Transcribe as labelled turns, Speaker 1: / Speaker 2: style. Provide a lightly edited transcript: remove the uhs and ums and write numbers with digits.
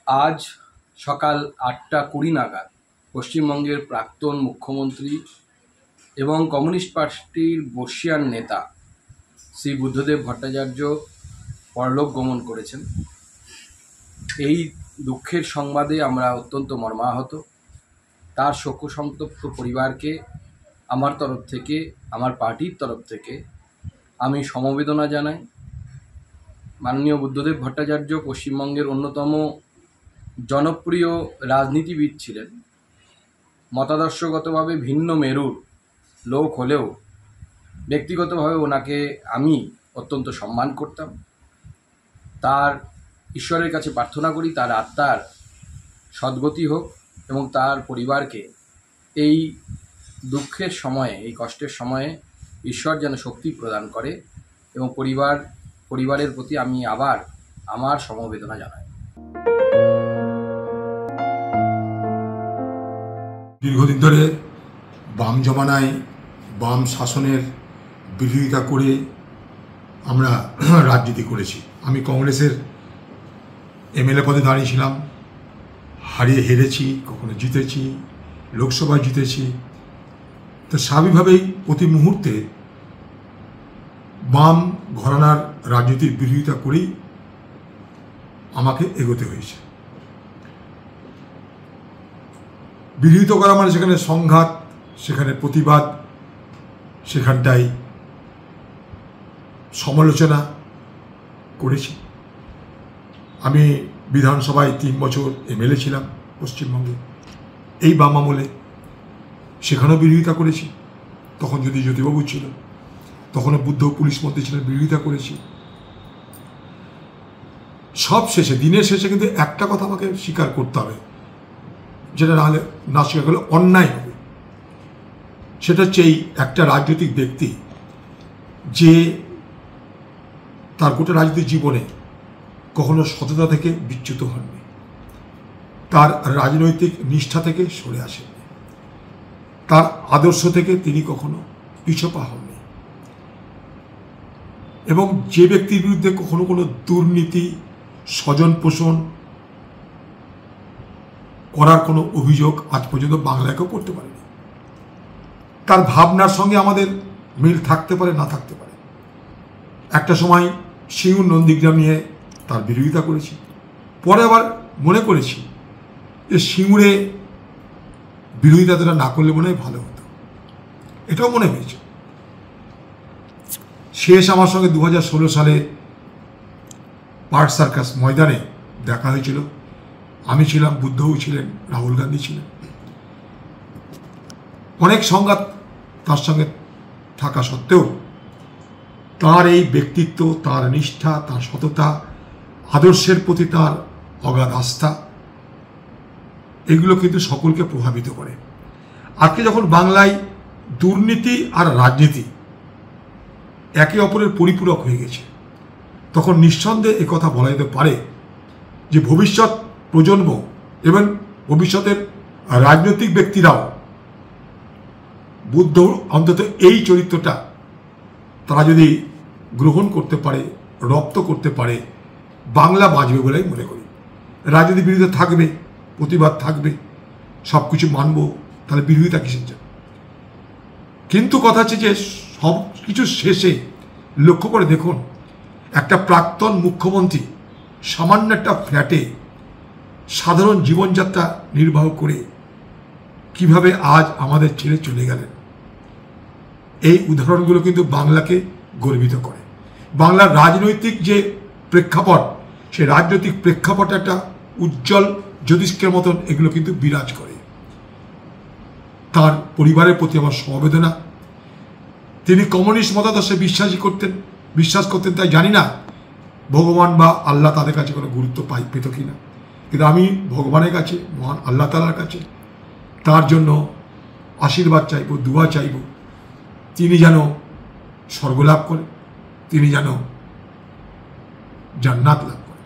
Speaker 1: আজ সকাল 8:20 নাগাদ পশ্চিমবঙ্গের প্রাক্তন মুখ্যমন্ত্রী এবং কমিউনিস্ট পার্টির বর্ষীয়ান নেতা শ্রী বুদ্ধদেব ভট্টাচার্য পরলোক গমন করেছেন। এই দুঃখের সংবাদে আমরা অত্যন্ত মর্মাহত। তার শোকসন্তপ্ত পরিবারকে আমার তরফ থেকে, আমার পার্টির তরফ থেকে আমি সমবেদনা জানাই। মাননীয় বুদ্ধদেব ভট্টাচার্য পশ্চিমবঙ্গের অন্যতম জনপ্রিয় রাজনীতিবিদ ছিলেন। মতাদর্শগতভাবে ভিন্ন মেরুর লোক হলেও ব্যক্তিগতভাবে ওনাকে আমি অত্যন্ত সম্মান করতাম। তার ঈশ্বরের কাছে প্রার্থনা করি তার আত্মার সদ্গতি হোক এবং তার পরিবারকে এই দুঃখের সময়ে, এই কষ্টের সময়ে ঈশ্বর যেন শক্তি প্রদান করে এবং পরিবারের প্রতি আমি আবার আমার সমবেদনা জানাই।
Speaker 2: দীর্ঘদিন ধরে বাম জমানায় বাম শাসনের বিরোধিতা করে আমরা রাজনীতি করেছি। আমি কংগ্রেসের এমএলএ পদে দাঁড়িয়েছিলাম, হেরেছি, কখনো জিতেছি, লোকসভায় জিতেছি। তো স্বাভাবিকভাবেই প্রতি মুহূর্তে বাম ঘরানার রাজনীতির বিরোধিতা করেই আমাকে এগোতে হয়েছে। বিরোধিতা করা মানে সেখানে সংঘাত, সেখানে প্রতিবাদ, সেখানটায় সমালোচনা করেছি। আমি বিধানসভায় 3 বছর এমএলএ ছিলাম পশ্চিমবঙ্গে, এই বাম আমলে। সেখানেও বিরোধিতা করেছি। তখন যদি জ্যোতিবাবু ছিল, তখনও বুদ্ধ পুলিশ মন্ত্রী ছিলেন, বিরোধিতা করেছি। সব শেষে, দিনের শেষে কিন্তু একটা কথা আমাকে স্বীকার করতে হবে, যেটা না স্বীকার করলে অন্যায় হবে। সেটা হচ্ছে এই একটা রাজনৈতিক ব্যক্তি যে তার গোটা রাজনৈতিক জীবনে কখনো সততা থেকে বিচ্যুত হননি, তার রাজনৈতিক নিষ্ঠা থেকে সরে আসেননি, তার আদর্শ থেকে তিনি কখনো পিছপা হননি, এবং যে ব্যক্তির বিরুদ্ধে কখনো কোনো দুর্নীতি, স্বজন পোষণ করার কোনো অভিযোগ আজ পর্যন্ত বাংলায় কেউ করতে পারেনি। তার ভাবনার সঙ্গে আমাদের মিল থাকতে পারে, না থাকতে পারে। একটা সময় সিঙ্গুর নন্দীগ্রাম নিয়ে তার বিরোধিতা করেছি, পরে আবার মনে করেছি যে সিঙ্গুরে বিরোধিতাটা না করলে মনে হয় ভালো হতো, এটাও মনে হয়েছে। শেষ আমার সঙ্গে 2016 সালে পার্ক সার্কাস ময়দানে দেখা হয়েছিল। আমি ছিলাম, বুদ্ধও ছিলেন, রাহুল গান্ধী ছিলেন। অনেক সংঘাত তার সঙ্গে থাকা সত্ত্বেও তার এই ব্যক্তিত্ব, তার নিষ্ঠা, তার সততা, আদর্শের প্রতি তার অগাধ আস্থা, এগুলো কিন্তু সকলকে প্রভাবিত করে। আজকে যখন বাংলায় দুর্নীতি আর রাজনীতি একে অপরের পরিপূরক হয়ে গেছে, তখন নিঃসন্দেহে একথা বলা যেতে পারে যে ভবিষ্যৎ প্রজন্ম এবং ভবিষ্যতের রাজনৈতিক ব্যক্তিরাও বুদ্ধ অন্তত এই চরিত্রটা তারা যদি গ্রহণ করতে পারে, রপ্ত করতে পারে, বাংলা বাঁচবে বলেই মনে করি। রাজনীতির বিরোধিতা থাকবে, প্রতিবাদ থাকবে, সব কিছু মানব, তাহলে বিরোধিতা কিসের জন্য? কিন্তু কথা হচ্ছে যে সব কিছু শেষে লক্ষ্য করে দেখুন, একটা প্রাক্তন মুখ্যমন্ত্রী সামান্য একটা ফ্ল্যাটে সাধারণ জীবনযাত্রা নির্বাহ করে কিভাবে আজ আমাদের ছেড়ে চলে গেলেন। এই উদাহরণগুলো কিন্তু বাংলাকে গর্বিত করে। বাংলার রাজনৈতিক যে প্রেক্ষাপট, সেই রাজনৈতিক প্রেক্ষাপট একটা উজ্জ্বল জ্যোতিষ্কের মতন এগুলো কিন্তু বিরাজ করে। তার পরিবারের প্রতি আমার সমবেদনা। তিনি কমিউনিস্ট মতাদর্শে বিশ্বাস করতেন, তাই জানি না ভগবান বা আল্লাহ তাদের কাছে কোনো গুরুত্ব পেত কিনা, কিন্তু আমি ভগবানের কাছে, মহান আল্লাহ তাআলার কাছে তার জন্য আশীর্বাদ চাইব, দুয়া চাইব, তিনি যেন স্বর্গলাভ করে, তিনি যেন জান্নাত লাভ করেন।